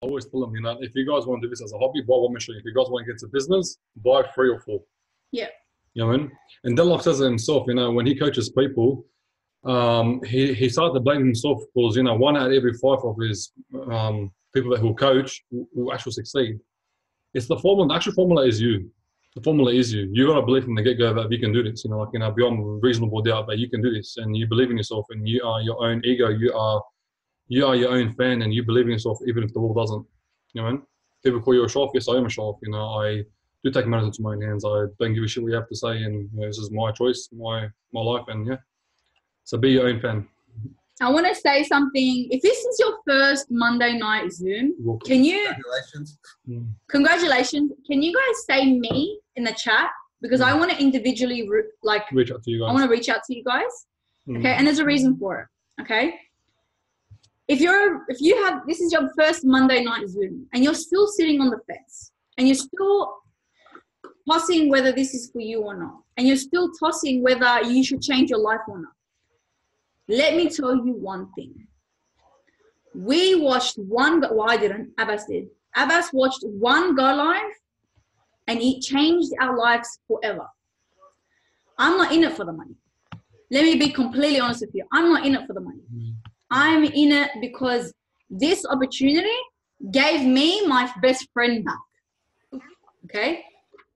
I always tell them, if you guys want to do this as a hobby, buy one machine. If you guys want to get into business, buy 3 or 4. Yeah. You know what I mean? And Deloff says it himself, when he coaches people, he started to blame himself because, 1 out of every 5 of his people that he'll coach will actually succeed. It's the formula. The actual formula is you. The formula is you. You got to believe from the get-go that you can do this. Beyond reasonable doubt that you can do this, and you believe in yourself, and you are your own ego. You are your own fan, and you believe in yourself even if the world doesn't. You know what I mean? People call you a show-off. Yes, I am a show-off. I do take matters into my own hands. I don't give a shit what you have to say, and this is my choice, my life, and yeah. So be your own fan. I want to say something. If this is your first Monday night Zoom, can you... Congratulations. Can you guys say me in the chat? Because I want to individually, reach out to you guys. I want to reach out to you guys. Okay? And there's a reason for it. Okay? If you have... This is your first Monday night Zoom, and you're still sitting on the fence, and you're still tossing whether this is for you or not, and you're still tossing whether you should change your life or not, let me tell you one thing. We watched I didn't. Abbas did. Abbas watched one go live, and it changed our lives forever. I'm not in it for the money. Let me be completely honest with you. I'm not in it for the money. I'm in it because this opportunity gave me my best friend back. Okay?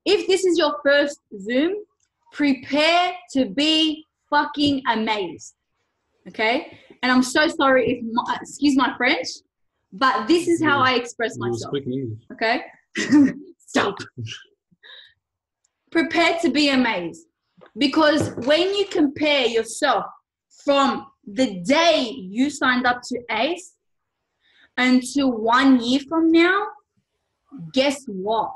If this is your first Zoom, prepare to be fucking amazed. Okay? And I'm so sorry if, excuse my French, but this is how I express myself. Okay? Stop. Prepare to be amazed. Because when you compare yourself from the day you signed up to ACE until 1 year from now, guess what?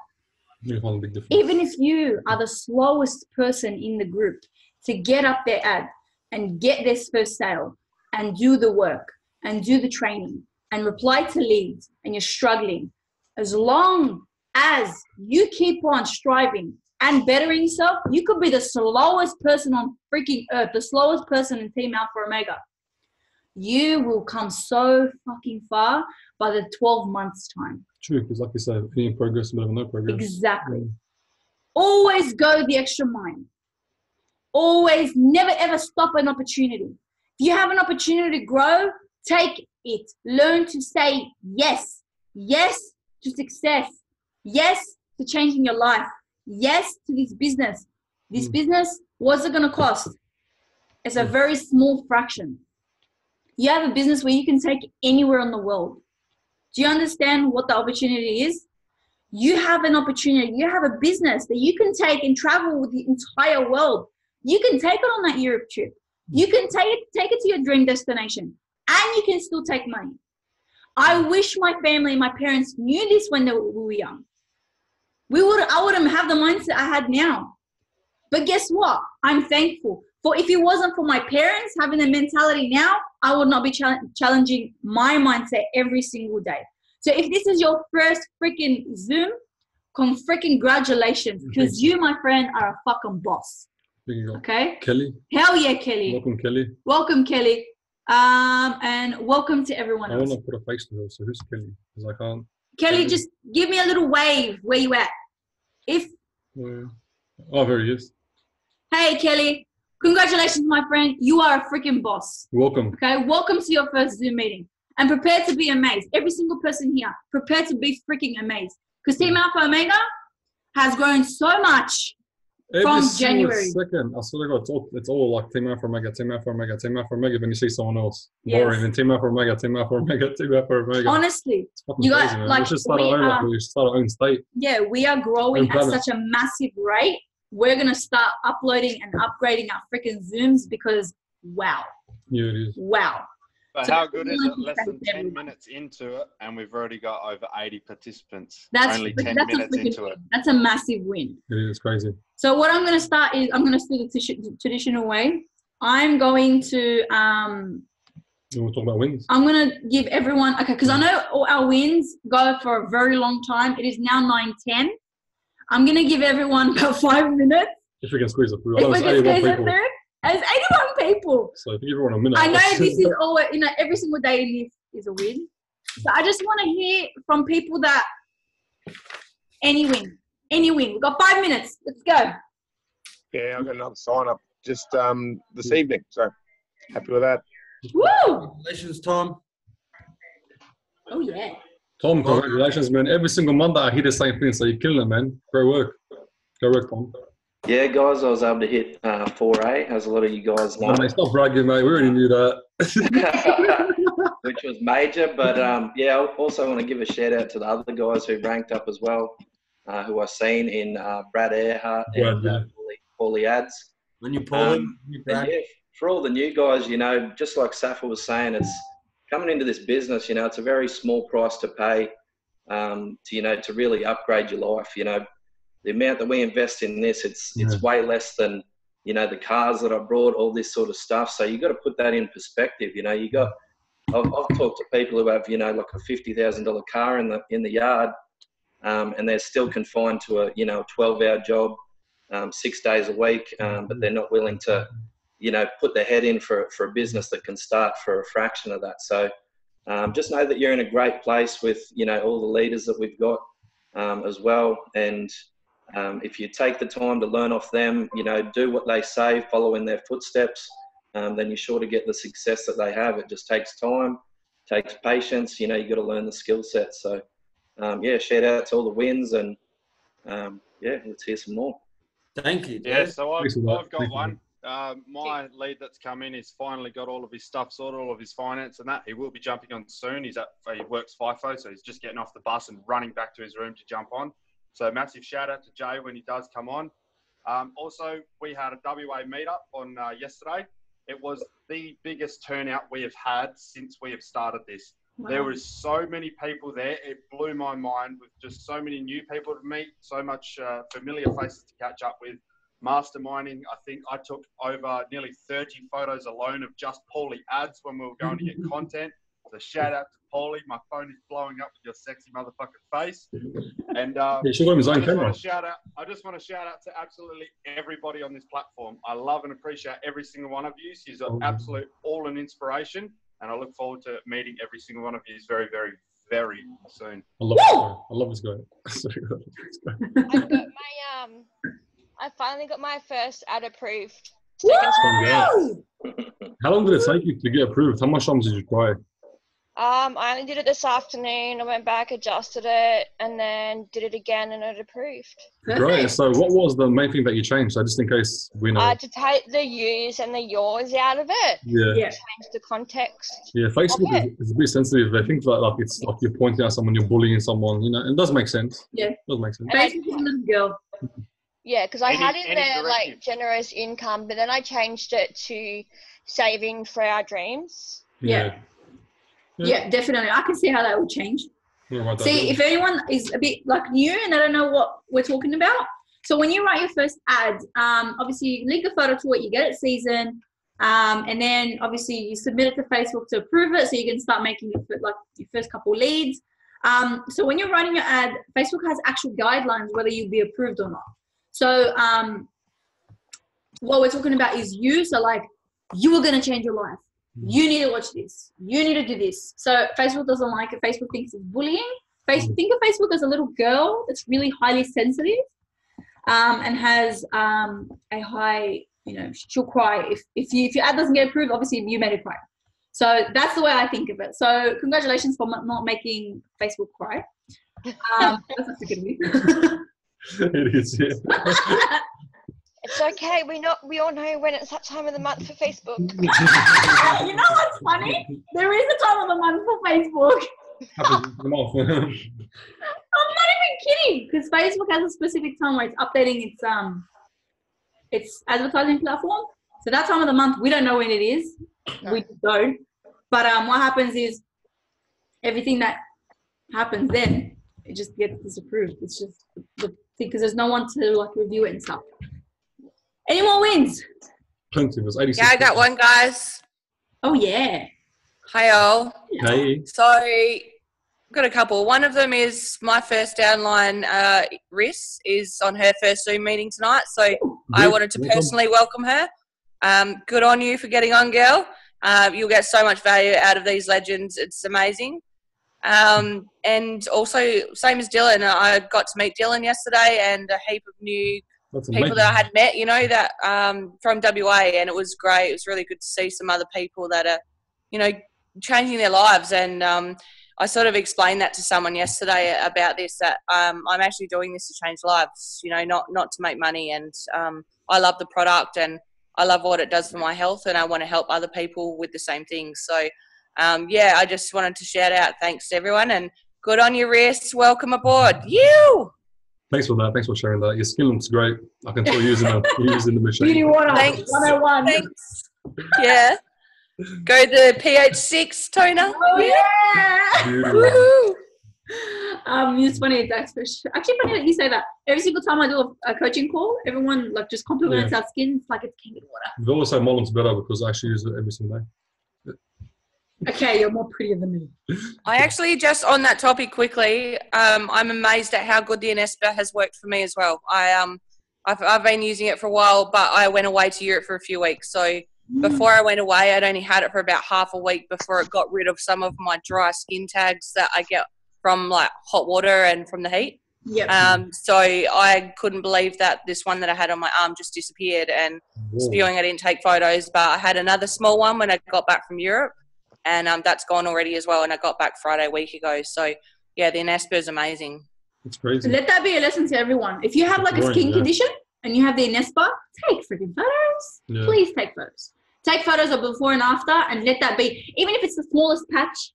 Even if you are the slowest person in the group to get up their ad and get their first sale and do the work and do the training and reply to leads and you're struggling, as long as you keep on striving and bettering yourself, you could be the slowest person on freaking earth, the slowest person in Team Alpha Omega. You will come so fucking far by the 12 months time. True, because like you said, any progress, better than no progress. Exactly. Always go the extra mile. Always, never ever stop an opportunity. If you have an opportunity to grow, take it. Learn to say yes. Yes to success. Yes to changing your life. Yes to this business. This business, what's it going to cost? It's a very small fraction. You have a business where you can take anywhere in the world. Do you understand what the opportunity is? You have an opportunity. You have a business that you can take and travel with the entire world. You can take it on that Europe trip. You can take it to your dream destination, and you can still take money. I wish my family, my parents knew this when we were young. I wouldn't have the mindset I had now. But guess what? I'm thankful. For if it wasn't for my parents having the mentality now, I would not be challenging my mindset every single day. So if this is your first freaking Zoom, congratulations, because you, my friend, are a fucking boss. Okay? Kelly. Hell yeah, Kelly. Welcome, Kelly. Welcome, Kelly. And welcome to everyone else. I want to put a face to her, so who's Kelly? Because I can't. Kelly, just give me a little wave where you at. Oh, there he is. Hey, Kelly. Congratulations, my friend. You are a freaking boss. Welcome. Okay, welcome to your first Zoom meeting. And prepare to be amazed. Every single person here, prepare to be freaking amazed. Because Team Alpha Omega has grown so much from January. Second, I swear to God, it's all like Team Alpha Omega, Team Alpha Omega, Team Alpha Omega. When you see someone else, boring. And Team Alpha Omega, Team Alpha Omega, Team Alpha Omega. Honestly, you got crazy, like we should start our own state. Yeah, we are growing at such a massive rate. We're gonna start uploading and upgrading our freaking Zooms because wow. Yeah, it is. Wow. But so how good is it? Less than 10 minutes into it, and we've already got over 80 participants. Only 10 minutes into it. That's a massive win. It is crazy. So what I'm going to start is I'm going to do the traditional way. I'm going to You want to talk about wins? I'm going to give everyone because I know all our wins go for a very long time. It is now 9:10. I'm going to give everyone about 5 minutes. If we can squeeze it through. If we can squeeze it through. There's 81 people. So if you give everyone a minute. I know this is always, every single day in this is a win. So I just want to hear from people that any win. We've got 5 minutes. Let's go. Yeah, I've got another sign up just this evening. So happy with that. Woo! Congratulations, Tom. Oh, yeah. Tom, congratulations, man. Every single Monday I hear the same thing, so you're killing it, man. Great work. Great work, Tom. Yeah, guys, I was able to hit 4A, as a lot of you guys know. Oh, mate, stop bragging, mate. We already knew that. Which was major, but yeah, I also want to give a shout out to the other guys who ranked up as well, who I've seen in Brad Earhart and Paulie Ads. When you pull him, yeah, for all the new guys, you know, just like Safa was saying, it's coming into this business, you know, it's a very small price to pay to, you know, to really upgrade your life. You know, the amount that we invest in this, it's way less than, you know, the cars that I brought, all this sort of stuff. So you got to put that in perspective. You know, I've talked to people who have, you know, like a $50,000 car in the yard, and they're still confined to a, you know, 12-hour job, 6 days a week, but they're not willing to, you know, put their head in for a business that can start for a fraction of that. So just know that you're in a great place with, you know, all the leaders that we've got as well. And if you take the time to learn off them, you know, do what they say, follow in their footsteps, then you're sure to get the success that they have. It just takes time, takes patience. You know, you got to learn the skill set. So, yeah, shout out to all the wins, and yeah, let's hear some more. Thank you. Yeah, so I've got one. My lead that's come in, he's finally got all of his stuff sorted, all of his finance and that. He will be jumping on soon. He works FIFO, so he's just getting off the bus and running back to his room to jump on. So massive shout out to Jay when he does come on. Also, we had a WA meetup on yesterday. It was the biggest turnout we have had since we have started this. Wow. There was so many people there. It blew my mind with just so many new people to meet, so much familiar faces to catch up with. Masterminding, I think I took over nearly 30 photos alone of just Paulie Ads when we were going to get content. So shout out to Paulie. My phone is blowing up with your sexy motherfucking face. And I just want to shout out to absolutely everybody on this platform. I love and appreciate every single one of you. You're an absolute all an inspiration, and I look forward to meeting every single one of you very, very, very soon. I love this guy. I finally got my first ad approved. How long did it take you to get approved? How much time did you try? I only did it this afternoon. I went back, adjusted it, and then did it again, and it approved. Great. So what was the main thing that you changed? So just in case we know. To take the yous and the yours out of it. Yeah. Change the context. Yeah, Facebook is a bit sensitive. I think like it's like you're pointing out someone, you're bullying someone, you know, and it does make sense. Yeah. It does make sense. Facebook is a little girl. Yeah, because I had in there like generous income, but then I changed it to saving for our dreams. Yeah, definitely. I can see how that will change. See, if anyone is a bit like new and they don't know what we're talking about, so when you write your first ad, obviously you link the photo to it, you get it seasoned, and then obviously you submit it to Facebook to approve it, so you can start making your first couple leads. So when you're writing your ad, Facebook has actual guidelines whether you'll be approved or not. So what we're talking about is you. So like you are going to change your life. You need to watch this. You need to do this. So Facebook doesn't like it. Facebook thinks it's bullying. Think of Facebook as a little girl that's really highly sensitive and has a high, you know, she'll cry. If your ad doesn't get approved, obviously you made her cry. So that's the way I think of it. So congratulations for not making Facebook cry. That's a good one. It is, yeah. It's okay. We all know when it's that time of the month for Facebook. You know what's funny? There is a time of the month for Facebook. I'm not even kidding, because Facebook has a specific time where it's updating its advertising platform. So that time of the month, we don't know when it is. No. We don't. But what happens is everything that happens then, it just gets disapproved. It's just the because there's no one to like review it and stuff. Any more wins? Plenty. It was 86. Yeah, I got one, guys. Oh yeah. Hi all. Hey. So I've got a couple. One of them is my first downline, Riss, is on her first Zoom meeting tonight. So I wanted to personally welcome her. Good on you for getting on, girl. You'll get so much value out of these legends. It's amazing. And also, same as Dylan, I got to meet Dylan yesterday and a heap of new people that I had met, you know, that from WA, and it was great. It was really good to see some other people that are, you know, changing their lives. And I sort of explained that to someone yesterday about this, that I'm actually doing this to change lives, you know, not to make money. And I love the product and I love what it does for my health, and I want to help other people with the same things. So, yeah, I just wanted to shout out thanks to everyone, and good on you, Riss. Welcome aboard. You! Thanks for that. Thanks for sharing that. Your skin looks great. I can tell you're using the machine. Beauty water. Thanks. 101. Thanks. Yeah. Go the pH6 toner. Oh, yeah. Woohoo. It's funny. That's actually funny that you say that. Every single time I do a coaching call, everyone like just compliments our skin. It's like it's Kangen water. They always say Molim's better because I actually use it every single day. Okay, you're more prettier than me. I actually, just on that topic quickly, I'm amazed at how good the Inespa has worked for me as well. I've been using it for a while, but I went away to Europe for a few weeks. So before I went away, I'd only had it for about half a week before it got rid of some of my dry skin tags that I get from like hot water and from the heat. Yep. So I couldn't believe that this one that I had on my arm just disappeared, and spewing, I didn't take photos, but I had another small one when I got back from Europe. And that's gone already as well. And I got back Friday a week ago. So, yeah, the Inespa is amazing. It's crazy. Let that be a lesson to everyone. If you have like a skin condition and you have the Inespa, take freaking photos. Yeah. Please take photos. Take photos of before and after, and let that be. Even if it's the smallest patch,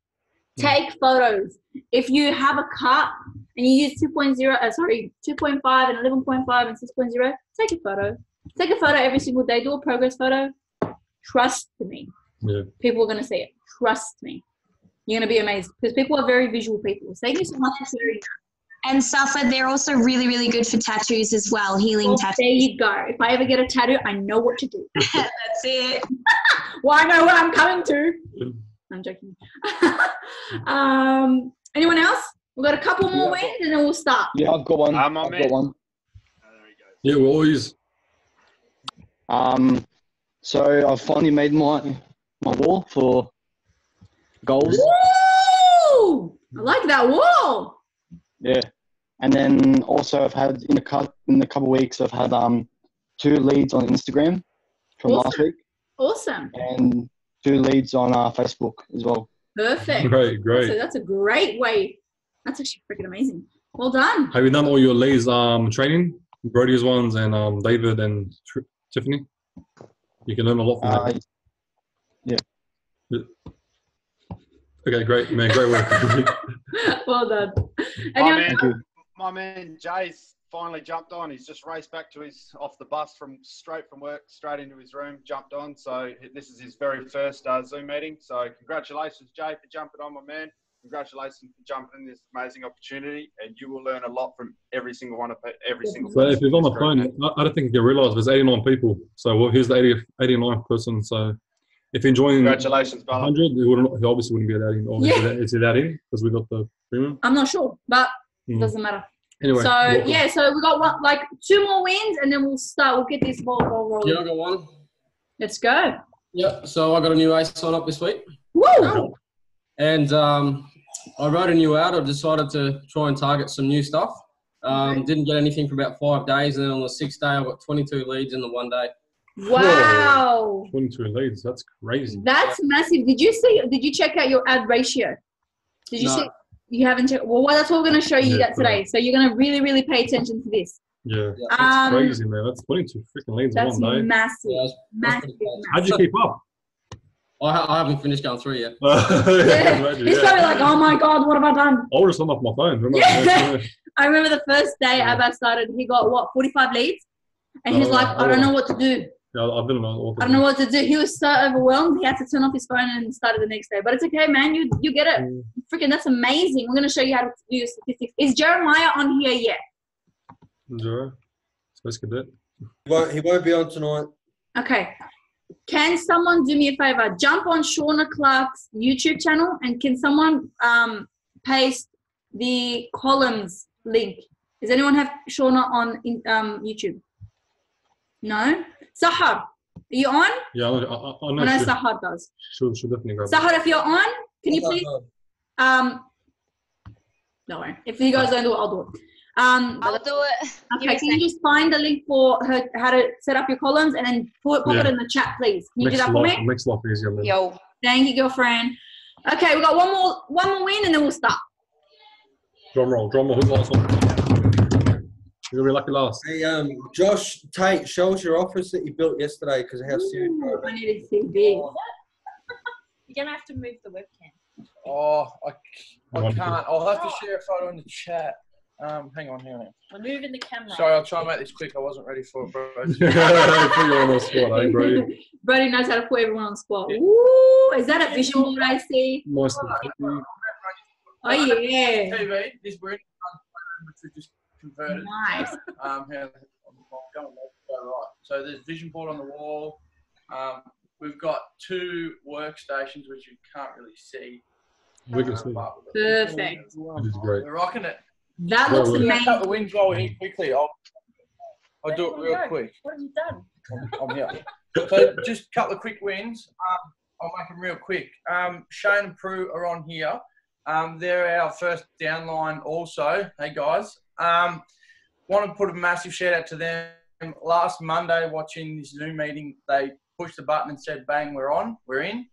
take photos. If you have a cut and you use 2.5 and 11.5 and 6.0, take a photo. Take a photo every single day. Do a progress photo. Trust me. Yeah. People are going to see it. Trust me. You're going to be amazed because people are very visual people. So thank you so much for sharing that. And Safa, they're also really, really good for tattoos as well, healing tattoos. There you go. If I ever get a tattoo, I know what to do. That's it. Well, I know where I'm coming to. I'm joking. Anyone else? We've got a couple more wins and then we'll start. Yeah, I've got one. I've got one. Yeah, we're always. So I've finally made my wall for goals. Woo! I like that wall. Yeah, and then also I've had in a couple of weeks I've had 2 leads on Instagram from last week. Awesome. And 2 leads on Facebook as well. Perfect. Great. So that's a great way. That's actually freaking amazing. Well done. Have you done all your leads training? Brody's ones and David and Tiffany? You can learn a lot from that. Yeah. Okay, great, man. Great work. Well done. My man Jay's finally jumped on. He's just raced back to off the bus straight from work, straight into his room, jumped on. So this is his very first Zoom meeting. So congratulations, Jay, for jumping on, my man. Congratulations for jumping in this amazing opportunity, and you will learn a lot from every single one of every single. So if you're on the phone, I don't think you realise there's 89 people. So here's the 89th person. So if you're enjoying, congratulations, brother. 100, he obviously wouldn't be allowed in. Or is he allowed in because we got the premium? I'm not sure, but it doesn't matter. Anyway, so we got 2 more wins, and then we'll start. We'll get this ball rolling. Yeah, I got one. Let's go. Yep. So I got a new ace sign up this week. Woo! And I wrote a new out. I decided to try and target some new stuff. Didn't get anything for about 5 days, and then on the 6th day, I got 22 leads in the 1 day. Wow. 22 leads. That's crazy. That's massive. Did you check out your ad ratio? Did you see? You haven't checked. Well, that's what we're going to show you that today. So you're going to really, really pay attention to this. Yeah. That's crazy, man. That's 22 freaking leads in 1 day. Massive. Massive. How'd you keep up? I haven't finished going through yet. He's probably like, oh my God, what have I done? I would have signed off my phone. I remember the first day Abba started, he got 45 leads? And he's like, I don't know what to do. Yeah, I don't know what to do. He was so overwhelmed. He had to turn off his phone and started the next day. But it's okay, man. You get it. Freaking, that's amazing. We're going to show you how to do your statistics. Is Jeremiah on here yet? Jeremiah? Space Cadet. He won't be on tonight. Okay. Can someone do me a favor? Jump on Shauna Clark's YouTube channel, and can someone paste the columns link? Does anyone have Shauna on YouTube? No? Sahar, are you on? Yeah, I know. I know Sahar does. She'll definitely grab Sahar, if you're on, can you please Don't worry. If you guys don't do it, I'll do it. I'll do it. Okay, can you just find the link for her, how to set up your columns, and then pop it in the chat, please? Can you do that for me? Makes life easier, man. Yo. Thank you, girlfriend. Okay, we got one more win, and then we'll start. Drum roll. Who's last one? You're gonna be lucky last. Hey, Josh Tate, show us your office that you built yesterday because of how serious. I need to see this. You're gonna have to move the webcam. Oh, I can't. I'll have to share a photo in the chat. Hang on. We're moving the camera. Sorry, I'll try and make this quick. I wasn't ready for it, bro. Put you on the spot, eh, Brody? Brody knows how to put everyone on the spot. Ooh, is that a vision board I see? Nice. Oh, yeah. TV, this we're in which we just converted. Nice. Right. So there's vision board on the wall. We've got 2 workstations which you can't really see. We can see. Perfect. That is great. We're rocking it. That looks amazing. Cut the wings while we eat quickly. I'll do it real quick. What have you done? I'm here. So just cut the quick wins. I'll make them real quick. Shane and Prue are on here. They're our first downline also. Hey, guys. Want to put a massive shout out to them. Last Monday, watching this Zoom meeting, they pushed the button and said, bang, we're on, we're in.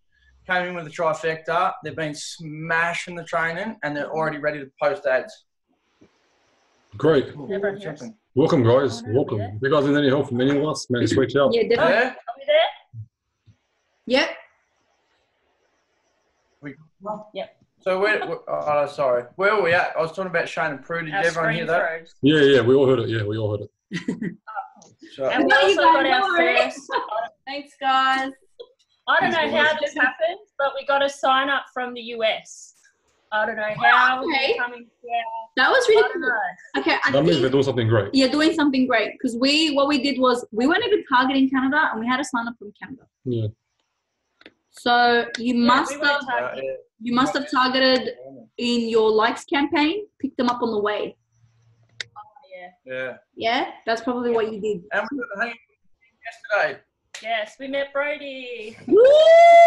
Came in with a trifecta. They've been smashing the training, and they're already ready to post ads. Great. Welcome, guys. Welcome. If you guys need any help from any of us, man, just reach out. Yeah, definitely. Yeah? Are we there? Yep. Yep. So sorry. Where were we at? I was talking about Shane and Prue. Did everyone hear that? Yeah, we all heard it. Yeah, we all heard it. So, And we also got our first. Thanks, guys. I don't know how this happened, but we got a sign up from the US. I don't know how. Okay. Coming That was really cool. Okay, That means they're doing something great. Yeah, doing something great. Because what we did was we weren't even targeting Canada, and we had a sign up from Canada. Yeah. So you must have targeted in your likes campaign, picked them up on the way. Yeah. Yeah, that's probably what you did. And we were hanging yesterday. Yes, we met Brody. Woo!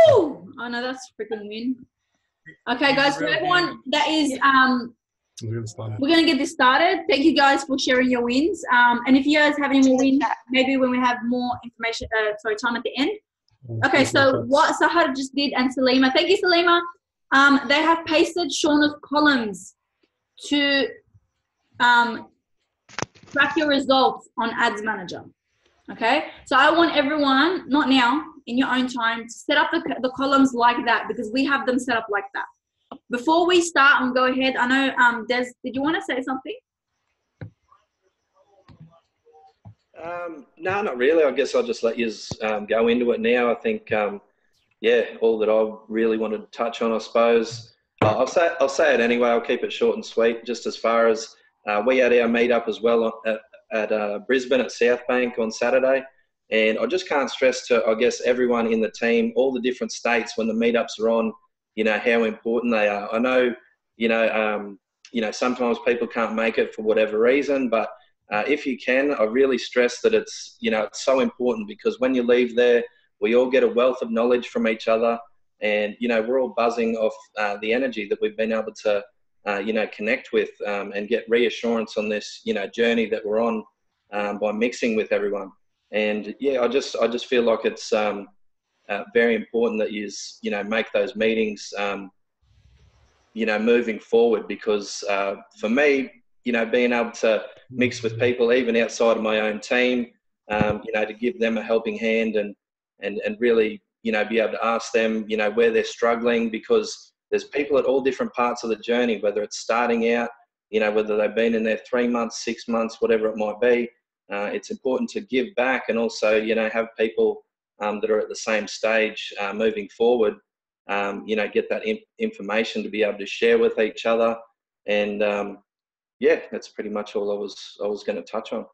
Oh no, that's freaking win. Okay, guys, for everyone that is we're gonna get this started. Thank you guys for sharing your wins. And if you guys have any more wins, maybe when we have more information, time at the end. Okay, so what Sahar just did and Salima, thank you, Salima. They have pasted Shauna's columns to track your results on Ads Manager. Okay, so I want everyone, not now, in your own time, to set up the columns like that, because we have them set up like that. Before we start and go ahead, I know, Des, did you want to say something? No, not really. I guess I'll just let you go into it now. I think, all that I really wanted to touch on, I suppose. I'll say it anyway. I'll keep it short and sweet. Just as far as we had our meetup as well at Brisbane at South Bank on Saturday. And I just can't stress to, I guess, everyone in the team, all the different states when the meetups are on, how important they are. I know, sometimes people can't make it for whatever reason, but if you can, I really stress that it's, it's so important, because when you leave there, we all get a wealth of knowledge from each other, and, we're all buzzing off the energy that we've been able to, connect with and get reassurance on this, journey that we're on by mixing with everyone. And I just feel like it's very important that you make those meetings, moving forward, because for me, being able to mix with people even outside of my own team, to give them a helping hand and really, be able to ask them, where they're struggling, because there's people at all different parts of the journey, whether it's starting out, whether they've been in there 3 months, 6 months, whatever it might be. It's important to give back and also, have people that are at the same stage moving forward, get that information to be able to share with each other. And that's pretty much all I was going to touch on.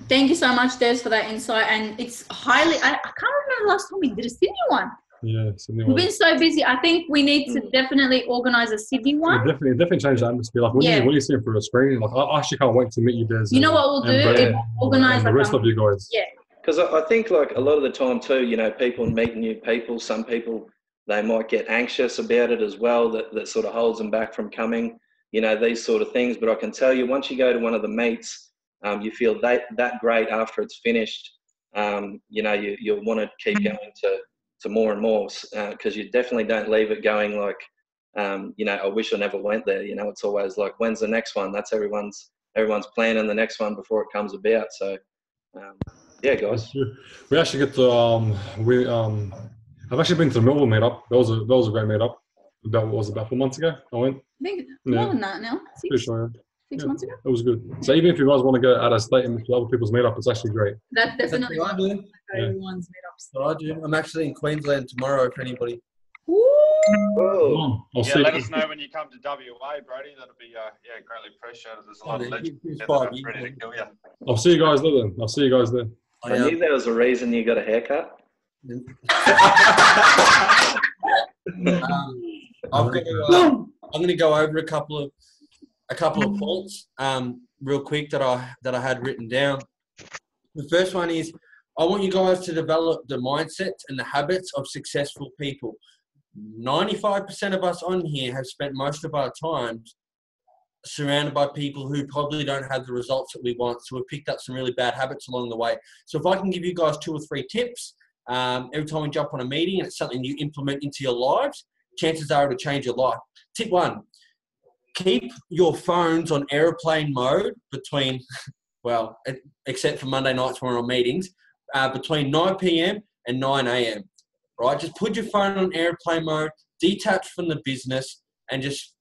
Thank you so much, Des, for that insight. And it's highly, I can't remember the last time we did a Sydney one. Yeah, Sydney We've one. been so busy. I think we need to definitely organise a Sydney one. Yeah, definitely change the atmosphere. Like when you see it through a screen, like I actually can't wait to meet you, Des. You know what we'll do? Organise the rest of you guys. Yeah. Because I think, like, a lot of the time too, people meet new people. Some people, they might get anxious about it as well. That sort of holds them back from coming. you know, these sort of things. But I can tell you, once you go to one of the meets, you feel that great after it's finished. You know, you'll want to keep going to more and more, because you definitely don't leave it going like, you know, I wish I never went there. You know, it's always like, when's the next one? That's everyone's planning the next one before it comes about. So, yeah, guys. We actually get to I've actually been to the Melbourne meetup. That was a great meetup. About 4 months ago. I went. I think more than that now. Pretty sure, yeah. 6 months ago. It was good. So even if you guys want to go out of state and to other people's meetup, it's actually great. That's definitely what I do. Everyone's meetups. What I do. I'm actually in Queensland tomorrow. If anybody. Whoa. Let us know when you come to WA, Brody. That'll be greatly appreciated. There's a lot of legends ready to kill you. I'll see you guys there then. I'll see you guys there. I knew there was a reason you got a haircut. I'm going to go over a couple of points real quick that I had written down. The first one is, I want you guys to develop the mindset and the habits of successful people. 95% of us on here have spent most of our time surrounded by people who probably don't have the results that we want. So we've picked up some really bad habits along the way. So if I can give you guys 2 or 3 tips, every time we jump on a meeting and it's something you implement into your lives, chances are it'll change your life. Tip 1, keep your phones on airplane mode between, well, except for Monday nights when we're on meetings, between 9 p.m. and 9 a.m., right? Just put your phone on airplane mode, detach from the business, and just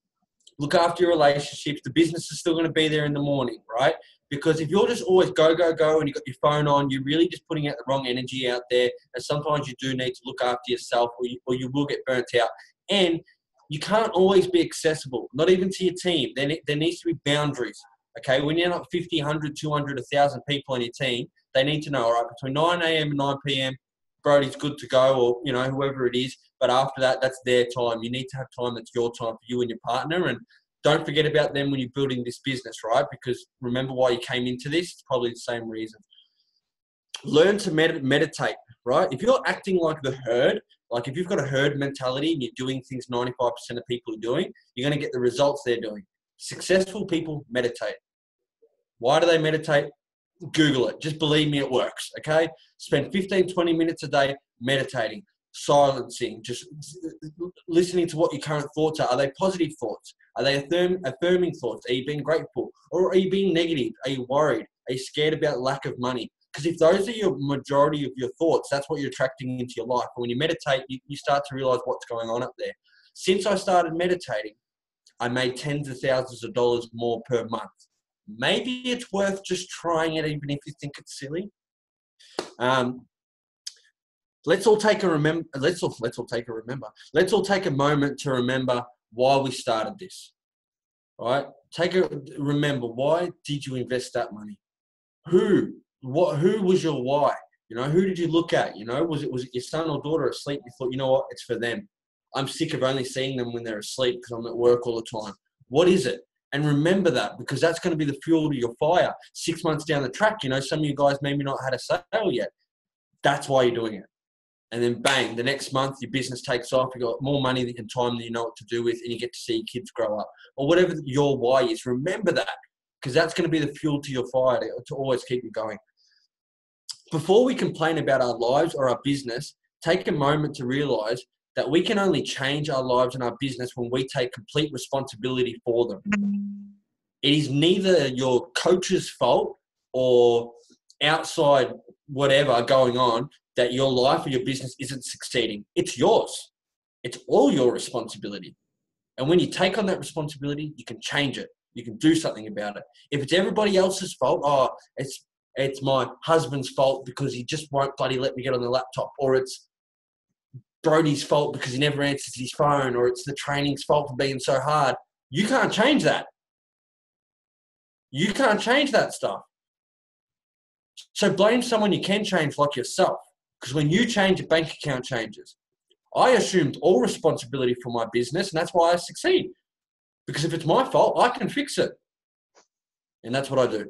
look after your relationships. The business is still going to be there in the morning, right? Because if you're just always go, go, go, and you've got your phone on, you're really just putting out the wrong energy out there. And sometimes you do need to look after yourself, or you will get burnt out. And you can't always be accessible, not even to your team. There needs to be boundaries, okay? When you're not 50, 100, 200, 1,000 people on your team, they need to know, all right, between 9 a.m. and 9 p.m., Brody's good to go, or, you know, whoever it is. But after that, that's their time. You need to have time that's your time for you and your partner. And don't forget about them when you're building this business, right? Because remember why you came into this. It's probably the same reason. Learn to meditate, right? If you're acting like the herd, like if you've got a herd mentality and you're doing things 95% of people are doing, you're going to get the results they're doing. Successful people meditate. Why do they meditate? Google it. Just believe me, it works, okay? Spend 15, 20 minutes a day meditating, silencing, just listening to what your current thoughts are. Are they positive thoughts? Are they affirming thoughts? Are you being grateful? Or are you being negative? Are you worried? Are you scared about lack of money? Because if those are your majority of your thoughts, that's what you're attracting into your life. And when you meditate, you start to realize what's going on up there. Since I started meditating, I made tens of thousands of dollars more per month. Maybe it's worth just trying it, even if you think it's silly. Let's all take a moment to remember why we started this. All right? Remember, why did you invest that money? Who was your why? You know, who did you look at? You know, was it your son or daughter asleep? You thought, you know what, it's for them. I'm sick of only seeing them when they're asleep because I'm at work all the time. What is it? And remember that, because that's going to be the fuel to your fire. 6 months down the track, you know, some of you guys maybe not had a sale yet. That's why you're doing it. And then bang, the next month your business takes off. You've got more money and time than you know what to do with, and you get to see your kids grow up. Or whatever your why is, remember that, because that's going to be the fuel to your fire to always keep you going. Before we complain about our lives or our business, take a moment to realize that we can only change our lives and our business when we take complete responsibility for them. It is neither your coach's fault or outside whatever going on that your life or your business isn't succeeding. It's yours. It's all your responsibility. And when you take on that responsibility, you can change it. You can do something about it. If it's everybody else's fault, it's my husband's fault because he just won't bloody let me get on the laptop, or it's Brody's fault because he never answers his phone, or it's the training's fault for being so hard. You can't change that. You can't change that stuff. So blame someone you can change, like yourself, because when you change, your bank account changes. I assumed all responsibility for my business, and that's why I succeed. Because if it's my fault, I can fix it. And that's what I do.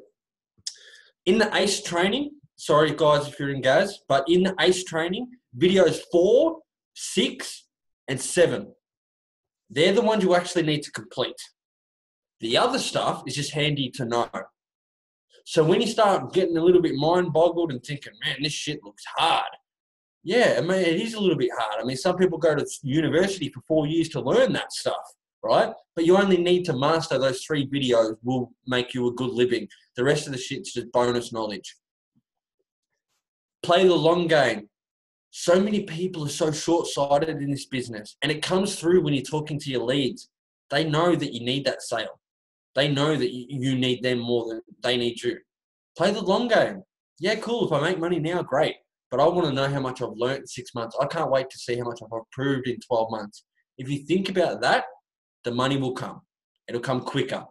In the ACE training, sorry guys if you're in Gaz, but in the ACE training, videos 4, 6, and 7, they're the ones you actually need to complete. The other stuff is just handy to know. So when you start getting a little bit mind-boggled and thinking, man, this shit looks hard. Yeah, I mean, it is a little bit hard. I mean, some people go to university for 4 years to learn that stuff, right? But you only need to master those 3 videos will make you a good living. The rest of the shit's just bonus knowledge. Play the long game. So many people are so short-sighted in this business, and it comes through when you're talking to your leads. They know that you need that sale. They know that you need them more than they need you. Play the long game. Yeah, cool. If I make money now, great. But I want to know how much I've learned in 6 months. I can't wait to see how much I've improved in 12 months. If you think about that, the money will come. It'll come quicker.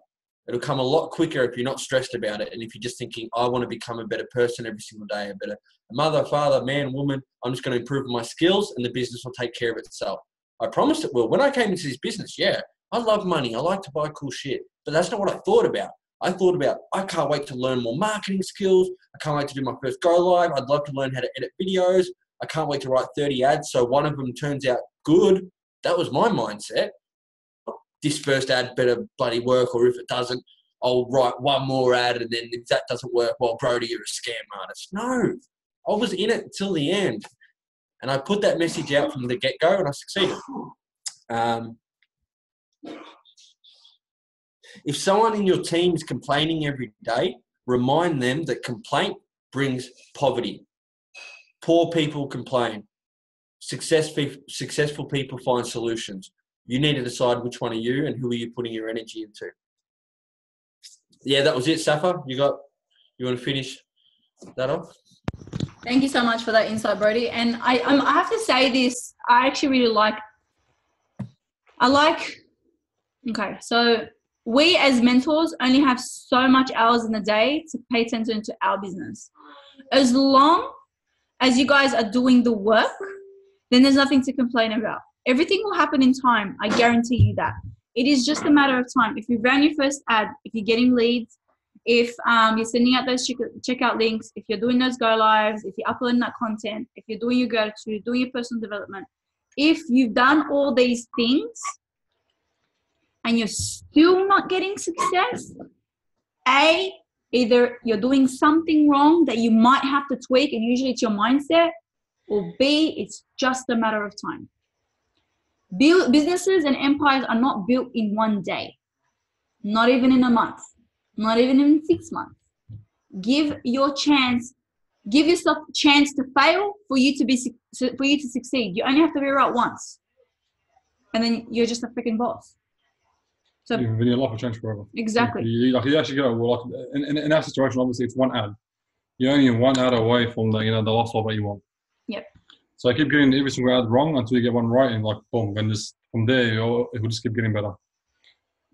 It'll come a lot quicker if you're not stressed about it. And if you're just thinking, I want to become a better person every single day, a mother, father, man, woman, I'm just going to improve my skills and the business will take care of itself. I promised it will. When I came into this business, yeah, I love money. I like to buy cool shit. But that's not what I thought about. I thought about, I can't wait to learn more marketing skills. I can't wait to do my first go live. I'd love to learn how to edit videos. I can't wait to write 30 ads so one of them turns out good. That was my mindset. This first ad better bloody work, or if it doesn't, I'll write one more ad, and then if that doesn't work, well, Brody, you're a scam artist. No, I was in it until the end. And I put that message out from the get-go, and I succeeded. If someone in your team is complaining every day, remind them that complaint brings poverty. Poor people complain. Successful people find solutions. You need to decide which one are you and who are you putting your energy into. Yeah, that was it, Safa. You want to finish that off? Thank you so much for that insight, Brody. And I have to say this, I actually really okay, so we as mentors only have so much hours in the day to pay attention to our business. As long as you guys are doing the work, then there's nothing to complain about. Everything will happen in time. I guarantee you that. It is just a matter of time. If you ran your first ad, if you're getting leads, if you're sending out those checkout links, if you're doing those go lives, if you're uploading that content, if you're doing your gratitude, doing your personal development, if you've done all these things and you're still not getting success, either you're doing something wrong that you might have to tweak, and usually it's your mindset, or B, it's just a matter of time. Businesses and empires are not built in one day, not even in a month, not even in 6 months. Give yourself a chance to fail for you to succeed. You only have to be right once, and then you're just a freaking boss. So then your life will change forever. Exactly. You actually go, well, in our situation, obviously it's one ad. You're only one ad away from the last one that you want. Yep. So I keep getting every single ad wrong until you get one right, and boom, and just from there it will just keep getting better.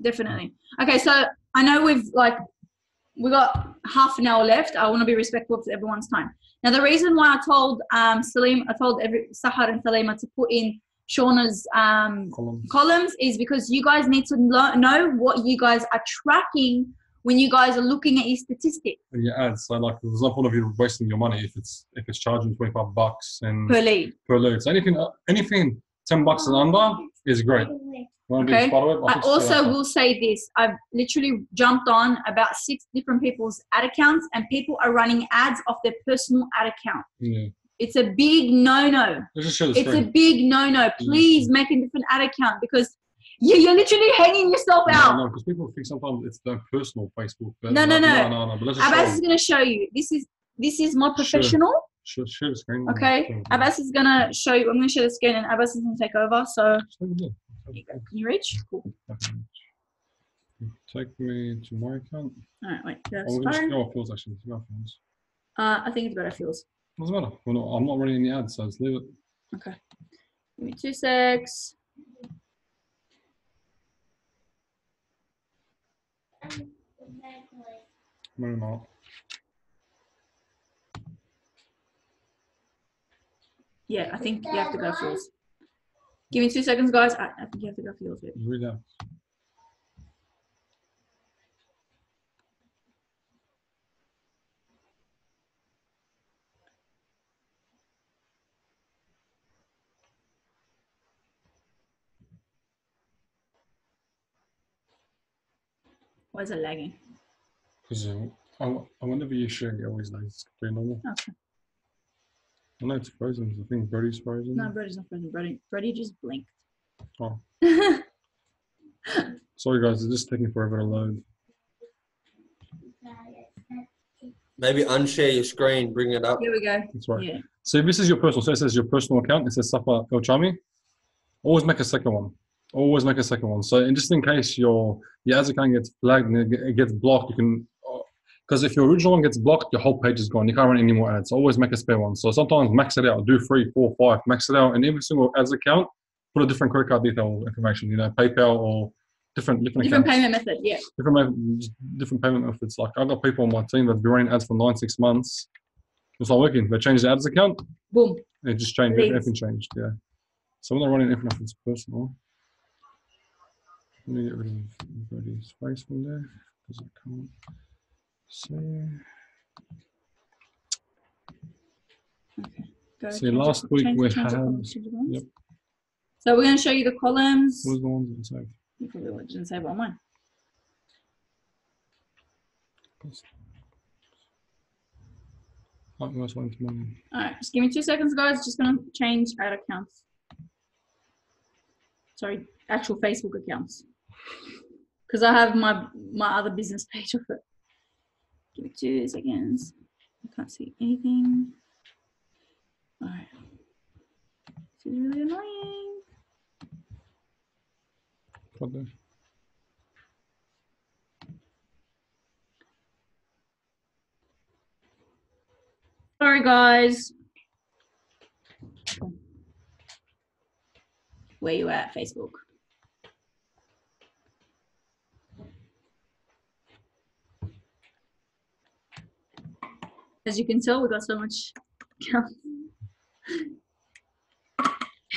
Definitely. Okay, so I know we've got half an hour left. I want to be respectful of everyone's time. Now, the reason why I told Sahar and Salima to put in Shauna's columns is because you guys need to know what you guys are tracking when you guys are looking at your statistics. And your ads, so there's no point of you wasting your money if it's charging $25 and per lead. So anything $10 and under is great. Okay. I also will say this. I've literally jumped on about 6 different people's ad accounts, and people are running ads off their personal ad account. Yeah. It's a big no-no. It's a big no-no. Please make a different ad account, because you're literally hanging yourself out. No, because people think sometimes it's their personal Facebook. No. But Abbas is going to show you. This is more professional. Share the screen. Okay. Abbas is going to show you. I'm going to share the screen, and Abbas is going to take over. So, can you reach? Cool. Take me to my account. All right, wait. We'll just go off Phil's actually. I think it's better Phil's. Doesn't matter. I'm not running any ads, so let's leave it. Okay. Give me 2 secs. Maybe not. Yeah, I think you have to go for yours. Give me 2 seconds, guys. I think you have to go for yours. Read out. Why is it lagging? Because whenever you share, it always lags. It's pretty normal. Okay. I know it's frozen. I think Brody's frozen. No, Brody's not frozen. Brody just blinked. Oh. Sorry guys, it's just taking forever to load. Maybe unshare your screen, bring it up. Here we go. That's right. Yeah. So if this is your personal, so it says your personal account, it says Safa El Chami. Always make a second one. Always make a second one. So just in case your ads account gets flagged and it gets blocked, you can, because if your original one gets blocked, your whole page is gone. You can't run any more ads. Always make a spare one. So sometimes max it out. Do 3, 4, 5. Max it out. And every single ads account, put a different credit card detail information. You know, PayPal or different payment method. Yeah. Different payment methods. Like I've got people on my team that've been running ads for 9-6 months. It's not working. They changed the ads account. Boom. It just changed. Everything changed. Yeah. So when they're running everything off its personal, let me get rid of Brody's face from there because I can't see. Okay. See, last week we had. Yep. So we're going to show you the columns. What was the ones that saved? You probably didn't save it on mine. Alright, just give me 2 seconds, guys. Just going to change ad accounts. Sorry, actual Facebook accounts. Because I have my other business page of it. Give me 2 seconds. I can't see anything. Alright. This is really annoying. Probably. Sorry, guys. Where you at, Facebook? As you can tell, we got so much count.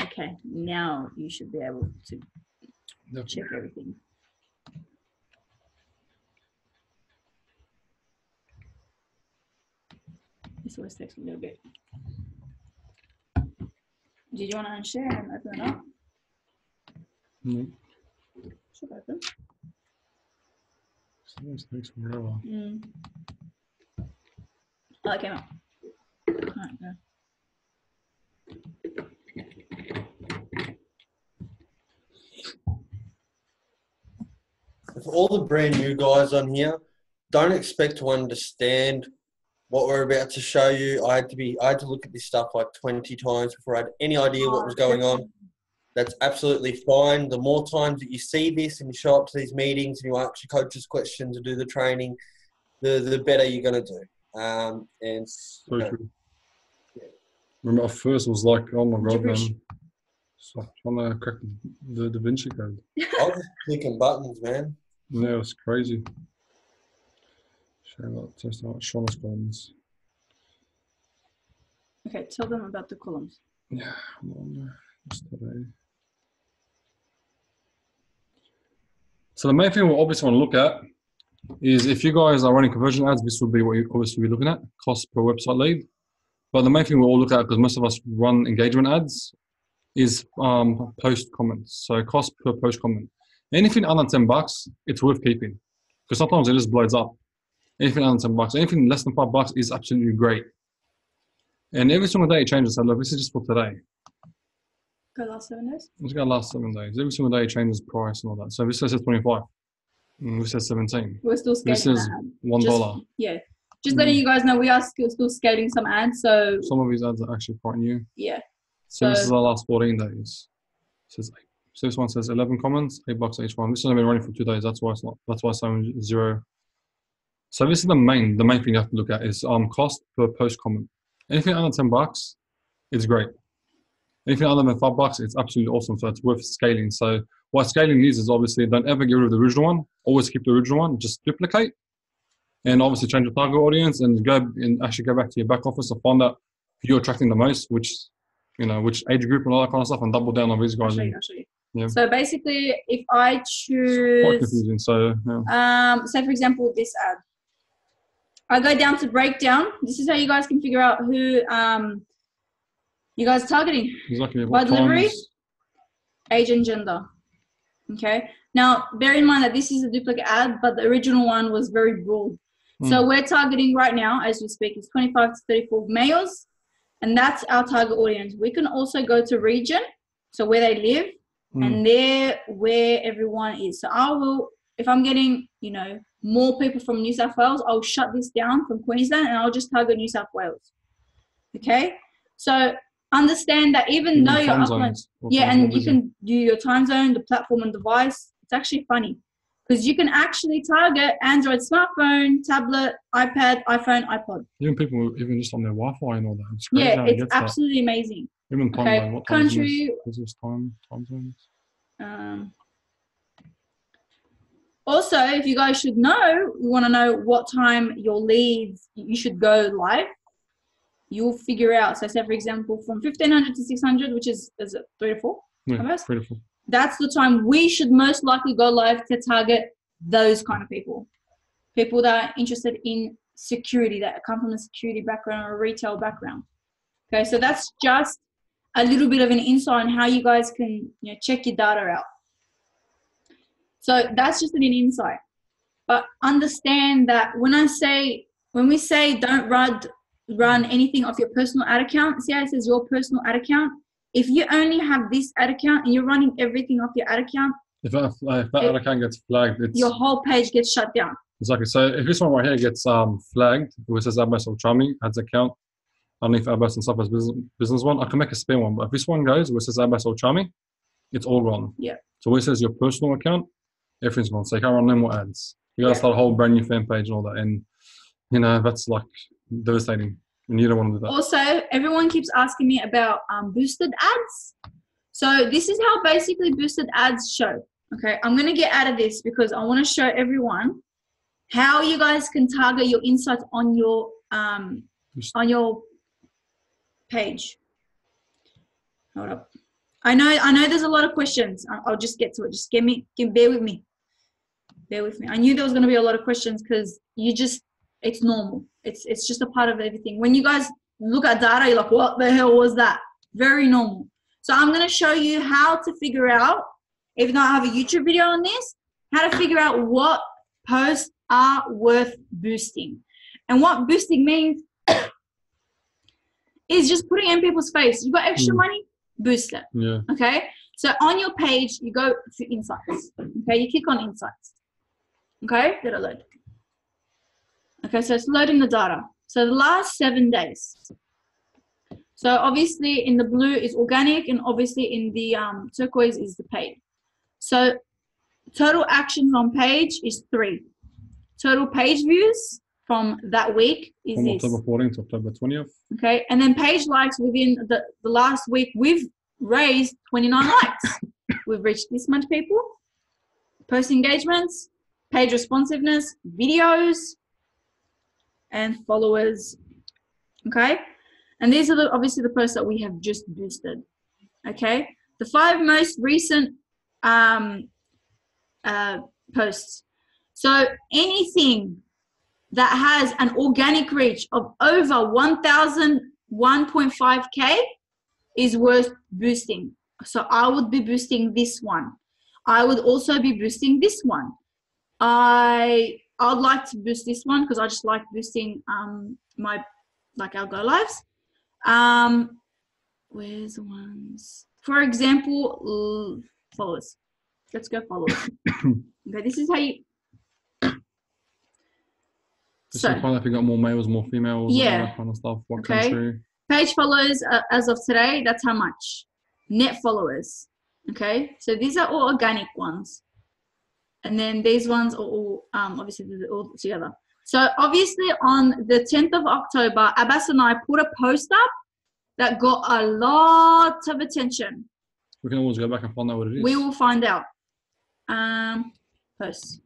Okay, now you should be able to check everything. This always takes a little bit. Did you want to unshare and open it up? No. Should open. Sometimes it takes forever. Oh, it came up. Alright, go. For all the brand new guys on here, don't expect to understand what we're about to show you. I had to look at this stuff like 20 times before I had any idea what was going on. That's absolutely fine. The more times that you see this and you show up to these meetings and you ask your coaches questions and do the training, the better you're going to do. And so true. Remember, at first it was like, oh my god, man. So I'm trying to crack the Da Vinci Code. I was clicking buttons, man. Yeah, it was crazy. Test out Shauna's columns. Okay, tell them about the columns. Yeah, hold on. Just today. So the main thing we obviously want to look at is if you guys are running conversion ads, this would be what you obviously be looking at, cost per website lead. But the main thing we'll all look at, because most of us run engagement ads, is post comments. So cost per post comment. Anything under $10, it's worth keeping, because sometimes it just blows up. Anything under $10, anything less than $5 is absolutely great. And every single day it changes. So look, this is just for today. Go last 7 days? It's going to last 7 days. Every single day it changes price and all that. So this says 25. This says 17. We're still scaling. This is $1. Yeah. Just letting you guys know, we are still scaling some ads. So some of these ads are actually quite new. Yeah. So this is our last 14 days. It says 8. So this one says 11 comments, $8 each one. This has only been running for 2 days. That's why it's not. That's why it's only 0. So this is the main thing you have to look at is cost per post comment. Anything under $10, it's great. Anything other than $5, it's absolutely awesome. So it's worth scaling. So what scaling is obviously don't ever get rid of the original one. Always keep the original one. Just duplicate, and obviously change the target audience and actually go back to your back office and find out who you're attracting the most, which age group and all that kind of stuff, and double down on these guys. I'll show you. Yeah. So basically, if I choose, it's quite confusing. So yeah. Say for example this ad, I go down to breakdown. This is how you guys can figure out who you guys are targeting. Exactly. By delivery, age and gender. Okay. Now, bear in mind that this is a duplicate ad, but the original one was very broad. So we're targeting right now, as we speak, is 25 to 34 males, and that's our target audience. We can also go to region, so where they live, and there where everyone is. So I will, if I'm getting, you know, more people from New South Wales, I'll shut this down from Queensland and I'll just target New South Wales. Okay? So understand that even though you're uploading, and you can do your time zone, the platform and device, it's actually funny because you can actually target Android smartphone, tablet, iPad, iPhone, iPod. Even people, even just on their Wi-Fi and all that. It's crazy. Yeah, it's absolutely amazing. Even time zone. What country? Is this time zones? Also, if you guys should know, you want to know what time your leads, you should go live, you'll figure out. So say, for example, from 1500 to 600, which is it 3 to 4? Yeah, 3 to 4. That's the time we should most likely go live to target those kind of people. People that are interested in security, that come from a security background or a retail background. Okay, so that's just a little bit of an insight on how you guys can, you know, check your data out. So that's just an insight. But understand that when we say don't run anything off your personal ad account, see how it says your personal ad account? If you only have this ad account and you're running everything off your ad account, if that ad account gets flagged, your whole page gets shut down. Exactly. So if this one right here gets flagged, which says Abbas Al-Chami ads account, underneath Abbas and Safa's business one, I can make a spare one. But if this one goes, which says Abbas Al-Chami, it's all gone. Yeah. So when it says your personal account, everything's gone. So you can't run no more ads. You got to start a whole brand new fan page and all that. And, you know, that's like devastating. And you don't want to do that. Also, everyone keeps asking me about boosted ads. So this is how basically boosted ads show. Okay, I'm going to get out of this because I want to show everyone how you guys can target your insights on your page. Hold up. I know there's a lot of questions. I'll just get to it. Just bear with me. Bear with me. I knew there was going to be a lot of questions because it's normal. It's just a part of everything. When you guys look at data, you're like, what the hell was that? Very normal. So I'm going to show you how to figure out, even though I have a YouTube video on this, how to figure out what posts are worth boosting. And what boosting means is just putting in people's face. You got extra money? Boost it. Yeah. Okay? So on your page, you go to Insights. Okay? You click on Insights. Okay? Let it load. Okay, so it's loading the data. So the last 7 days. So obviously in the blue is organic and obviously in the turquoise is the paid. So total actions on page is 3. Total page views from that week is from October 14th to October 20th. Okay, and then page likes within the last week, we've raised 29 likes. We've reached this much people. Post engagements, page responsiveness, videos, and followers. Okay, and these are obviously the posts that we have just boosted. Okay, the 5 most recent posts. So anything that has an organic reach of over 1.5K is worth boosting. So I would be boosting this one. I would also be boosting this one. I'd like to boost this one because I just like boosting our go lives. Where's the ones? For example, followers. Let's go followers. Okay, this is how you. So find out if you got more males, more females, all that kind of stuff. What country? Page followers as of today, that's how much. Net followers. Okay, so these are all organic ones. And then these ones are all, obviously, they're all together. So obviously on the 10th of October, Abbas and I put a post up that got a lot of attention. We can always go back and find out what it is. We will find out. Posts.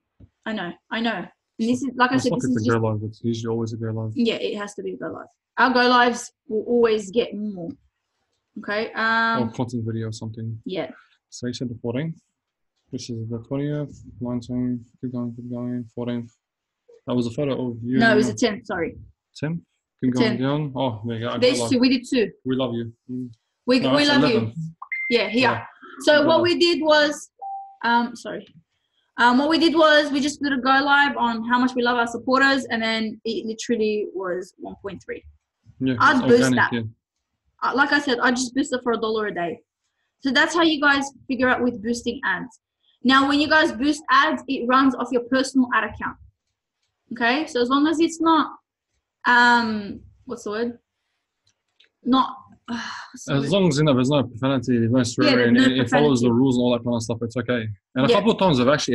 I know. And this is, like I said, this is go live. It's usually always a go live. Yeah, it has to be a go live. Our go lives will always get more. Okay. Or content video or something. Yeah. So you said the 14th, which is the 20th, 19th, keep going, 14th. That was a photo of you. No, it was the 10th, sorry. 10th? Keep going down. Oh, there you go. There's 2. We did 2. We love you. We love 11. You. Yeah, here. So what we did was, sorry. What we did was we just did a go live on how much we love our supporters, and then it literally was 1.3. Yeah, I'd boost organic, that. yeah. Like I said, I just boost it for $1 a day. So that's how you guys figure out with boosting ads. Now, when you guys boost ads, it runs off your personal ad account. Okay, so as long as it's not, what's the word? Not. As long as there's no profanity, there's no swearing, it follows the rules and all that kind of stuff, it's okay. And a couple of times they've actually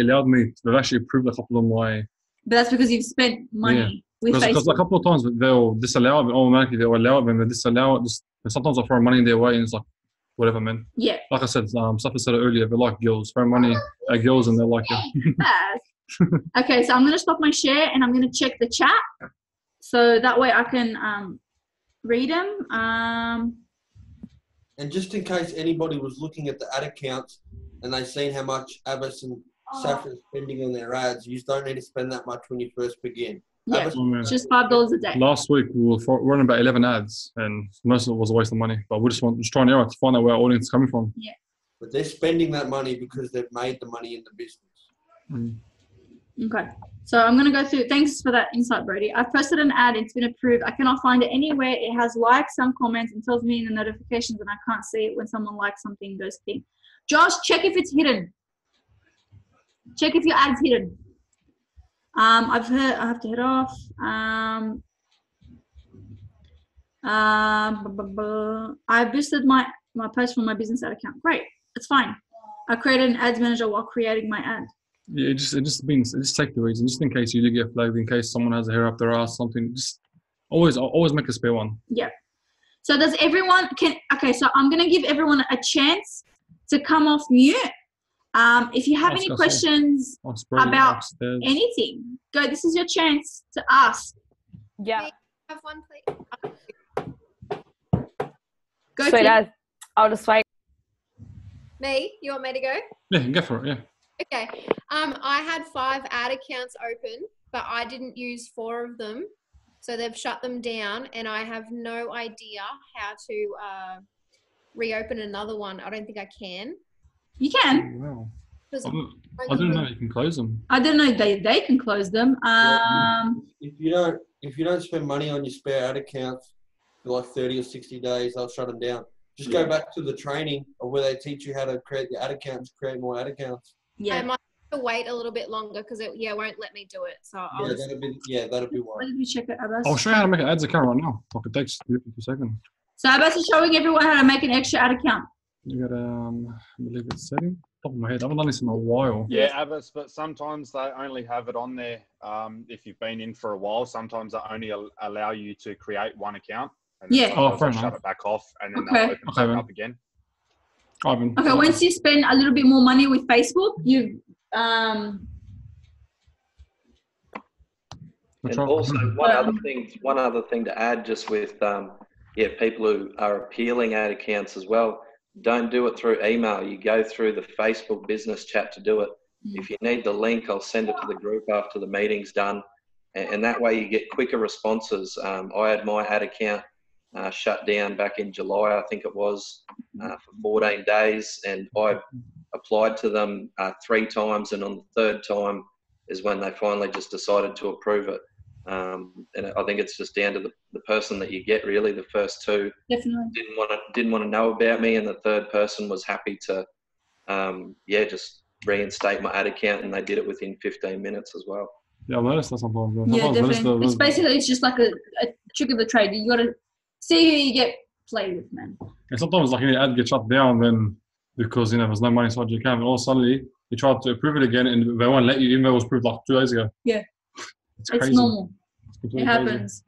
approved a couple of my. But that's because you've spent money with Facebook. Because a couple of times they'll disallow it automatically, they'll allow it, and they disallow it. And sometimes they'll throw money their way, and it's like, whatever, man. Yeah. Like I said, Safa said it earlier, they like girls, throw money at girls, and they're like it. Okay, so I'm going to stop my share, and I'm going to check the chat. So that way I can read them. And just in case anybody was looking at the ad accounts and they've seen how much Abbas and Safa are spending on their ads, you don't need to spend that much when you first begin. Yeah, it's just $5 a day. Last week we were running about 11 ads, and most of it was a waste of money. But we just trying to find out where our audience is coming from. Yeah. But they're spending that money because they've made the money in the business. Okay. So I'm going to go through. Thanks for that insight, Brody. I've posted an ad. It's been approved. I cannot find it anywhere. It has likes, some comments, and tells me in the notifications, and I can't see it when someone likes something, goes ping. Josh, check if it's hidden. Check if your ad's hidden. I have to head off. I boosted my post from my business ad account. Great. It's fine. I created an ads manager while creating my ad. Yeah, it just take the reason, just in case you do get flagged, in case someone has a hair up their ass, something. Just always make a spare one. Yeah. So does everyone okay? So I'm gonna give everyone a chance to come off mute. If you have any questions about anything, go. This is your chance to ask. Yeah. Have one, please. Go. Sweet as. I'll just wait. Me? You want me to go? Yeah, go for it. Yeah. Okay. I had 5 ad accounts open, but I didn't use 4 of them. So they've shut them down, and I have no idea how to reopen another one. I don't think I can. You can. Wow. I didn't know you can close them. I didn't know they can close them. If you don't spend money on your spare ad accounts for like 30 or 60 days, they'll shut them down. Just go back to the training of where they teach you how to create your ad accounts, create more ad accounts. Yeah. I might have to wait a little bit longer because it won't let me do it. So that'd be one. Why did we check it, Abbas? I'll show you how to make an ads account right now. It takes 2 seconds. So Abbas is showing everyone how to make an extra ad account. You got I believe it's setting. Top of my head, I haven't done this in a while. Yeah, Abbas, but sometimes they only have it on there. If you've been in for a while, sometimes they only allow you to create one account. And fair enough. Shut it back off, and then they'll open it back up again. Okay, once you spend a little bit more money with Facebook, you And also one other thing to add, just with people who are appealing ad accounts as well. Don't do it through email. You go through the Facebook business chat to do it. If you need the link, I'll send it to the group after the meeting's done, and that way you get quicker responses. I had my ad account shut down back in July, I think it was, for 14 days, and I applied to them 3 times, and on the 3rd time is when they finally just decided to approve it. And I think it's just down to the person that you get, really. The first 2 didn't want to know about me, and the 3rd person was happy to just reinstate my ad account, and they did it within 15 minutes as well. Yeah, I've noticed that sometimes. Yeah, definitely. It's just like a trick of the trade. You got to see who you get played with, man. And sometimes like your ad gets shut down then because there's no money inside your account, and all suddenly you try to approve it again, and they won't let you, even though it was approved like 2 days ago. Yeah. It's crazy. Normal. It happens.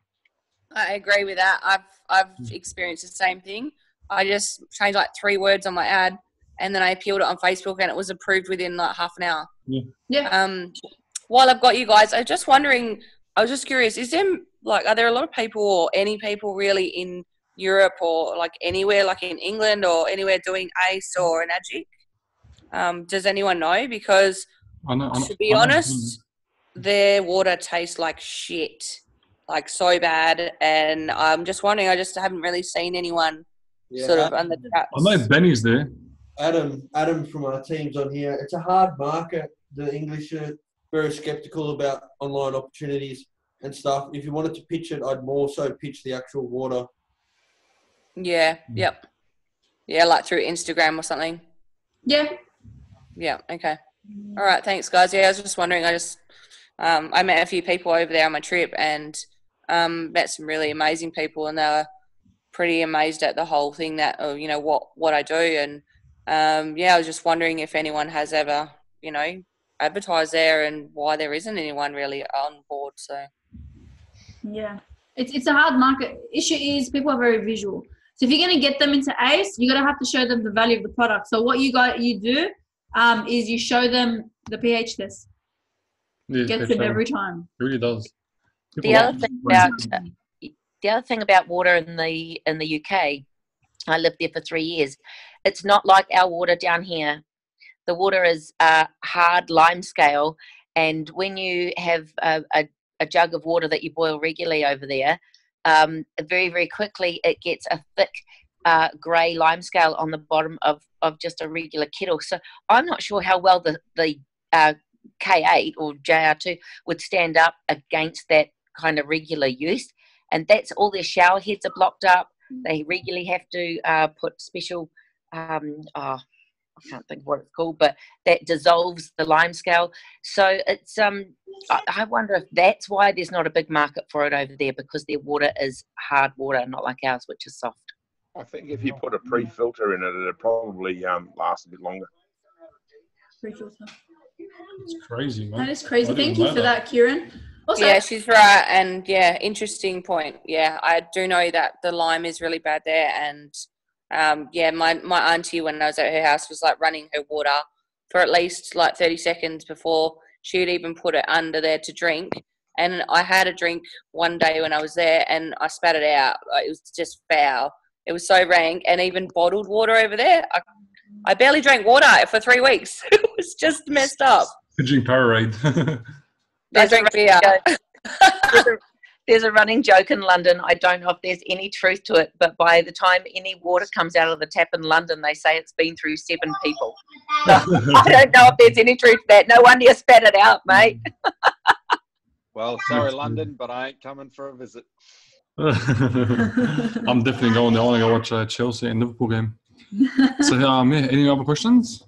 I agree with that. I've experienced the same thing. I just changed like 3 words on my ad, and then I appealed it on Facebook, and it was approved within like half an hour. Yeah. While I've got you guys, I was just wondering. I was just curious. Are there a lot of people, or any people really in Europe or like anywhere, like in England or anywhere, doing ACE or an AGIC? Does anyone know? Because to be honest, their water tastes like shit, like so bad, and I'm just wondering. I just haven't really seen anyone sort of on the chat. I know Benny's there. Adam from our team's on here. It's a hard market the English are very skeptical about online opportunities and stuff. If you wanted to pitch it, I'd more so pitch the actual water. Yeah. Yep. Yeah, like through Instagram or something. Yeah. Yeah. Okay. All right. Thanks, guys. Yeah, I was just wondering. I met a few people over there on my trip and met some really amazing people, and they were pretty amazed at the whole thing that, what I do. And I was just wondering if anyone has ever, advertised there and why there isn't anyone really on board. So. Yeah. It's a hard market. Issue is people are very visual. So if you're going to get them into ACE, you're going to have to show them the value of the product. So what you do is you show them the pH test. Yeah, Gets them every time. It really does. The other thing about water in the UK, I lived there for 3 years. It's not like our water down here. The water is hard lime scale, and when you have a jug of water that you boil regularly over there, very, very quickly it gets a thick grey lime scale on the bottom of just a regular kettle. So I'm not sure how well the K8 or JR2 would stand up against that kind of regular use. And that's all their shower heads are blocked up. They regularly have to put special, I can't think of what it's called, but that dissolves the lime scale. So it's I wonder if that's why there's not a big market for it over there, because their water is hard water, not like ours, which is soft. I think if you put a pre-filter in it, it'll probably last a bit longer. Pre-filter. It's crazy, man. That is crazy. Thank you for that, Kieran. Also, yeah, she's right. And yeah, interesting point. Yeah, I do know that the lime is really bad there. And my auntie, when I was at her house, was like running her water for at least like 30 seconds before she'd even put it under there to drink. And I had a drink one day when I was there and I spat it out. It was just foul. It was so rank. And even bottled water over there, I barely drank water for 3 weeks. It was just messed up. Drink Powerade. There's a running joke in London. I don't know if there's any truth to it, but by the time any water comes out of the tap in London, they say it's been through 7 people. So I don't know if there's any truth to that. No wonder you spat it out, mate. Well, sorry, London, but I ain't coming for a visit. I'm definitely going there. I want to go watch Chelsea and Liverpool game. So, any other questions?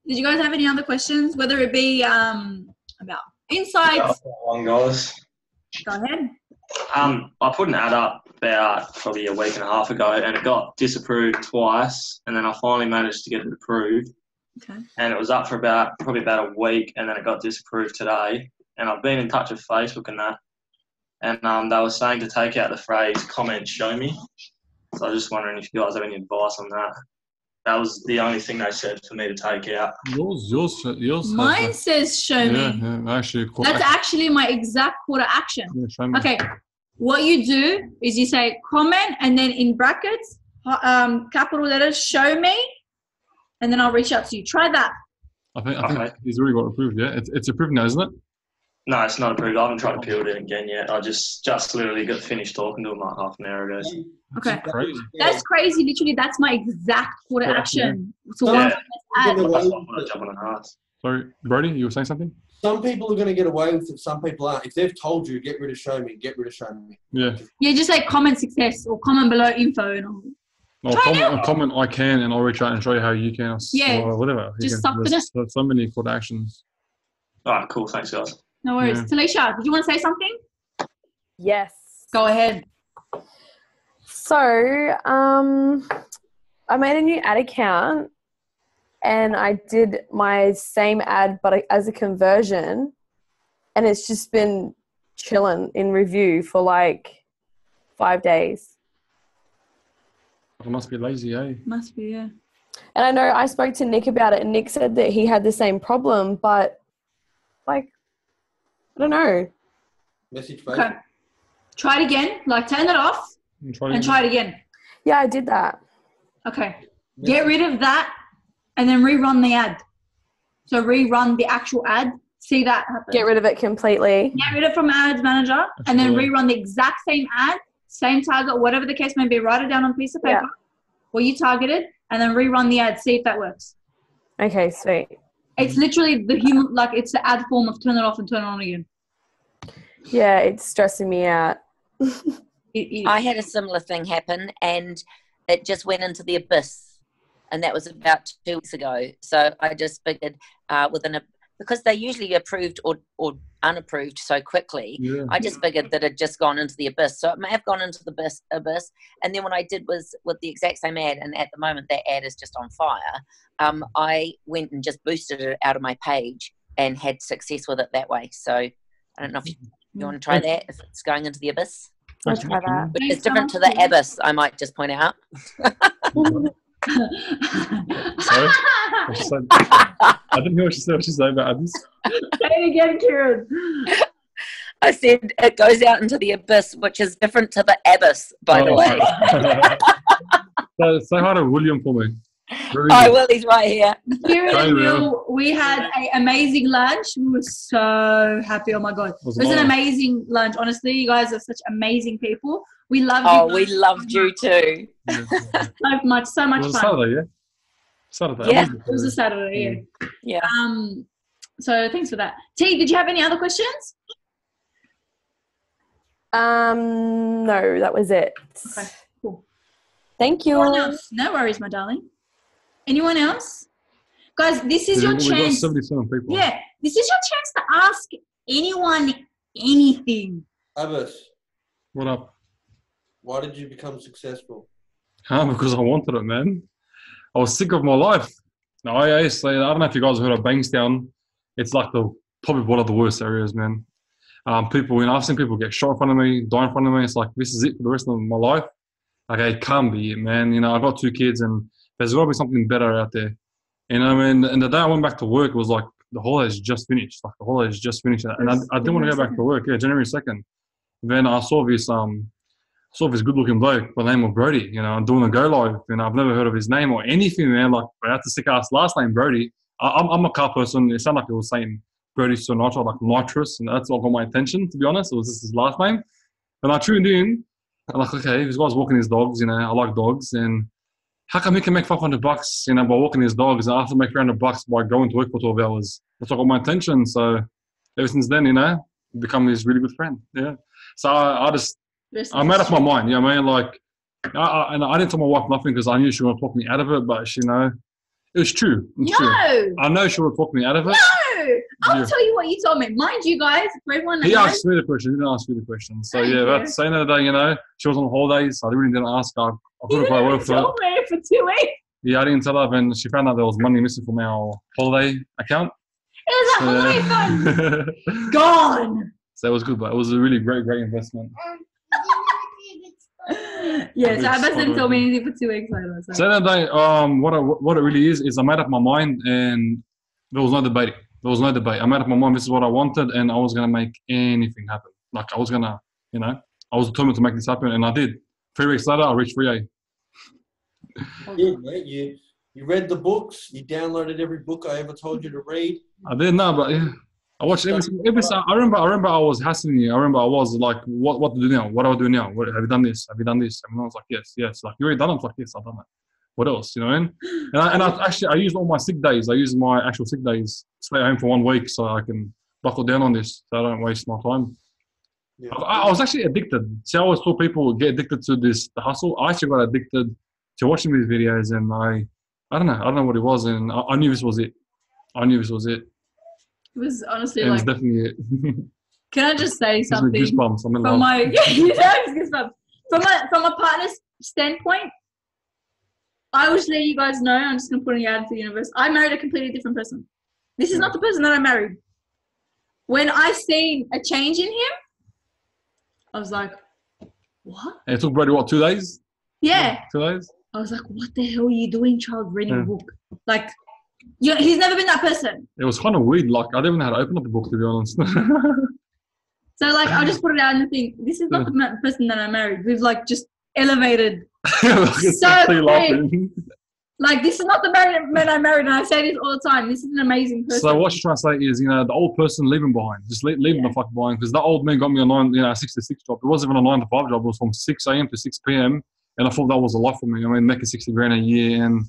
Did you guys have any other questions? Whether it be about insights? One, guys. Go ahead. I put an ad up about probably a week and a half ago, and it got disapproved twice, and then I finally managed to get it approved. Okay. And it was up for probably about a week, and then it got disapproved today. And I've been in touch with Facebook and that, and they were saying to take out the phrase "comment show me." So I was just wondering if you guys have any advice on that. That was the only thing they said for me to take out. Yours. Mine says show me. Yeah, actually. That's actually my exact call to action. Yeah, show me. Okay. What you do is you say comment and then in brackets, capital letters, show me, and then I'll reach out to you. Try that. I think he's already got approved, yeah? It's approved now, isn't it? No, it's not approved. I haven't tried to peel it again yet. I just literally got finished talking to him like half an hour ago. Okay. That's crazy. That's crazy. Literally, that's my exact call to action. So Yeah. Sorry, Brody, you were saying something? Some people are going to get away with it, some people aren't. If they've told you, get rid of show me, get rid of show me. Yeah. Yeah, just like comment success or comment below info and all. Comment I can, and I'll reach out and show you how you can. Or whatever. Just something. There's so many call to actions. All right, cool. Thanks, guys. No worries. Yeah. Talisha, did you want to say something? Yes. Go ahead. So, I made a new ad account and I did my same ad but as a conversion, and it's just been chilling in review for like 5 days. I must be lazy, eh? Must be, yeah. And I know I spoke to Nick about it and Nick said that he had the same problem, but like, I don't know. Message Okay. Try it again. Like, turn it off and try it again. Yeah, I did that. Okay. Get rid of that and then rerun the ad. So rerun the actual ad. See that happen. Get rid of it completely. Get rid of it from Ads Manager and then rerun the exact same ad, same target, whatever the case may be. Write it down on a piece of paper where you targeted and then rerun the ad. See if that works. Okay, sweet. It's literally the human, like it's the ad form of turn it off and turn it on again. Yeah, it's stressing me out. I had a similar thing happen, and it just went into the abyss, and that was about 2 weeks ago. So I just figured because they usually approved or unapproved so quickly, I just figured that it had just gone into the abyss. So it may have gone into the abyss. And then what I did was with the exact same ad, and at the moment that ad is just on fire, I went and just boosted it out of my page and had success with it that way. So I don't know if you want to try that, if it's going into the abyss. I'll try that. Which is different to the abyss, I might just point out. Sorry? I didn't hear what she said. What she said about abyss. Say it again, Kieran. I said it goes out into the abyss, which is different to the abyss, by the way. Say hi to William for me. Hi, Willie's right here. Kieran and Will, we had an amazing lunch. We were so happy. Oh my God. It was an amazing lunch. Honestly, you guys are such amazing people. We loved you. Oh, we loved you too. So much fun. It was Saturday, yeah? Saturday. Yeah, it was a Saturday, yeah. So thanks for that. T, did you have any other questions? No, that was it. Okay, cool. Thank you. Anyone else? No worries, my darling. Anyone else? Guys, this is your chance. 77 people. Yeah, this is your chance to ask anyone anything. Abbas, What up? why did you become successful? Because I wanted it, man. I was sick of my life. No, I don't know if you guys have heard of Bankstown. It's like probably one of the worst areas, man. People, I've seen people get shot in front of me, die in front of me. It's like, this is it for the rest of my life. Like, it can't be it, man. I've got 2 kids and there's got to be something better out there. And the day I went back to work, it was like the holidays just finished. Like, the holidays just finished. And I didn't want to go back to work. Yeah, January 2nd. Then I saw this good-looking bloke by the name of Brody, doing a go live. I've never heard of his name or anything, man. Like, I had to stick ass last name, Brody. I'm a car person. It sounded like it was saying Brody Sinatra, like nitrous, and that's what got my attention, to be honest. It was just his last name. And I tuned in. I'm like, okay, this guy's walking his dogs, I like dogs. And how come he can make $500, by walking his dogs, and I have to make $300 by going to work for 12 hours? That's what got my attention. So ever since then, become his really good friend. Yeah. So I made up my mind. You know what I mean? Like, I didn't tell my wife nothing because I knew she would talk me out of it, but it was true. True. I know she would talk me out of it. No! I'll tell you what you told me. Mind you guys, for everyone he asked me the question. He didn't ask you the question. So, that's saying that day, she was on holidays. So I really didn't ask her. I couldn't quite work for told me for 2 weeks. Yeah, I didn't tell her. When she found out there was money missing from our holiday account. It was a holiday fund. Gone. So it was good, but it was a really great investment. Yeah, so Abbas didn't tell me anything for 2 weeks later. So that day, what it really is I made up my mind and there was no debate. I made up my mind, this is what I wanted, and I was going to make anything happen. Like, I was going to, I was determined to make this happen, and I did. 3 weeks later, I reached 3A. Yeah, mate. You read the books. You downloaded every book I ever told you to read. I didn't know, but yeah. I watched every I remember I was hassling you. I remember I was like, what to do now? What do I do now? Have you done this? Have you done this? And I was like, yes. Like, you already done it? I was like, yes, I've done it. What else? You know what I mean? And I used all my sick days. I used my actual sick days, stay home for 1 week so I can buckle down on this so I don't waste my time. Yeah. I was actually addicted. See, I always saw people get addicted to the hustle. I actually got addicted to watching these videos, and I don't know what it was, and I knew this was it. It was honestly it was definitely it. Can I just say something? Goosebumps. I'm in love. From a partner's standpoint, I wish that you guys know, I'm just going to put it out into the universe. I married a completely different person. This is not the person that I married. When I seen a change in him, I was like, what? And it took Brody, 2 days? Yeah. 2 days? I was like, what the hell are you doing, child, reading a book? Like, he's never been that person. It was kind of weird. Like, I didn't even know how to open up the book, to be honest. So, like, I'll just put it out in the thing. This is not the person that I married. We've, like, just elevated so quick. Like, this is not the man I married, and I say this all the time. This is an amazing person. So what you're trying to say is, the old person, leave him behind. Just leave him the fuck behind. Because that old man got me a 6 to 6 job. It wasn't even a 9 to 5 job. It was from 6 a.m. to 6 p.m. And I thought that was a lot for me. I mean, making $60,000 a year, and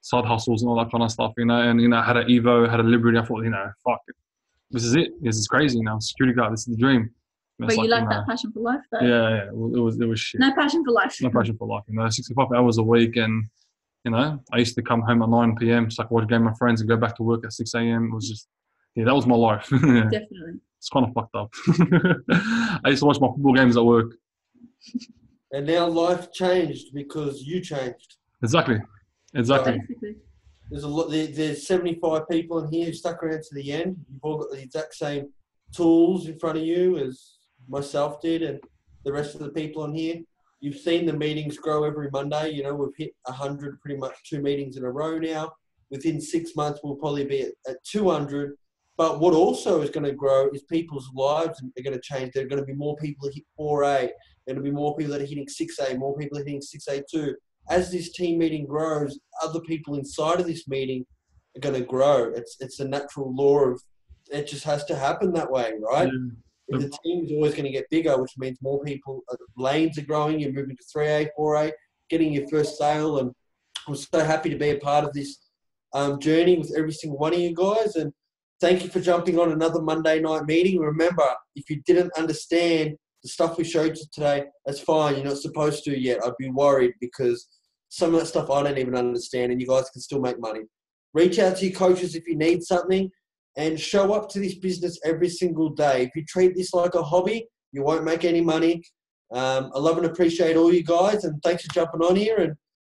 side hustles and all that kind of stuff, you know. And, you know, I had an Evo, had a Liberty. I thought, you know, fuck it. This is it. This is crazy now. Security guard, this is the dream. But you like that passion for life, though. Yeah. It was shit. No passion for life. No passion for life. You know, 65 hours a week, and you know, I used to come home at 9 p.m. just like watch a game with my friends and go back to work at 6 a.m. It was just, that was my life. Definitely. It's kind of fucked up. I used to watch my football games at work. And now life changed because you changed. Exactly. So, there's a lot. There's 75 people in here who stuck around to the end. You've all got the exact same tools in front of you as myself did, and the rest of the people on here. You've seen the meetings grow every Monday. You know, we've hit 100, pretty much 2 meetings in a row now. Within 6 months, we'll probably be at 200. But what also is going to grow is people's lives are going to change. There are going to be more people that hit 4A. There are going to be more people that are hitting 6A, more people that are hitting 6A2. As this team meeting grows, other people inside of this meeting are going to grow. It's a natural law of it. Just has to happen that way, right? The team is always going to get bigger, which means more people, lanes are growing, you're moving to 3A, 4A, getting your first sale. And I'm so happy to be a part of this journey with every single one of you guys. And thank you for jumping on another Monday night meeting. Remember, if you didn't understand the stuff we showed you today, that's fine. You're not supposed to yet. I'd be worried because some of that stuff I don't even understand, and you guys can still make money. Reach out to your coaches if you need something. And show up to this business every single day. If you treat this like a hobby, you won't make any money. I love and appreciate all you guys, and thanks for jumping on here. And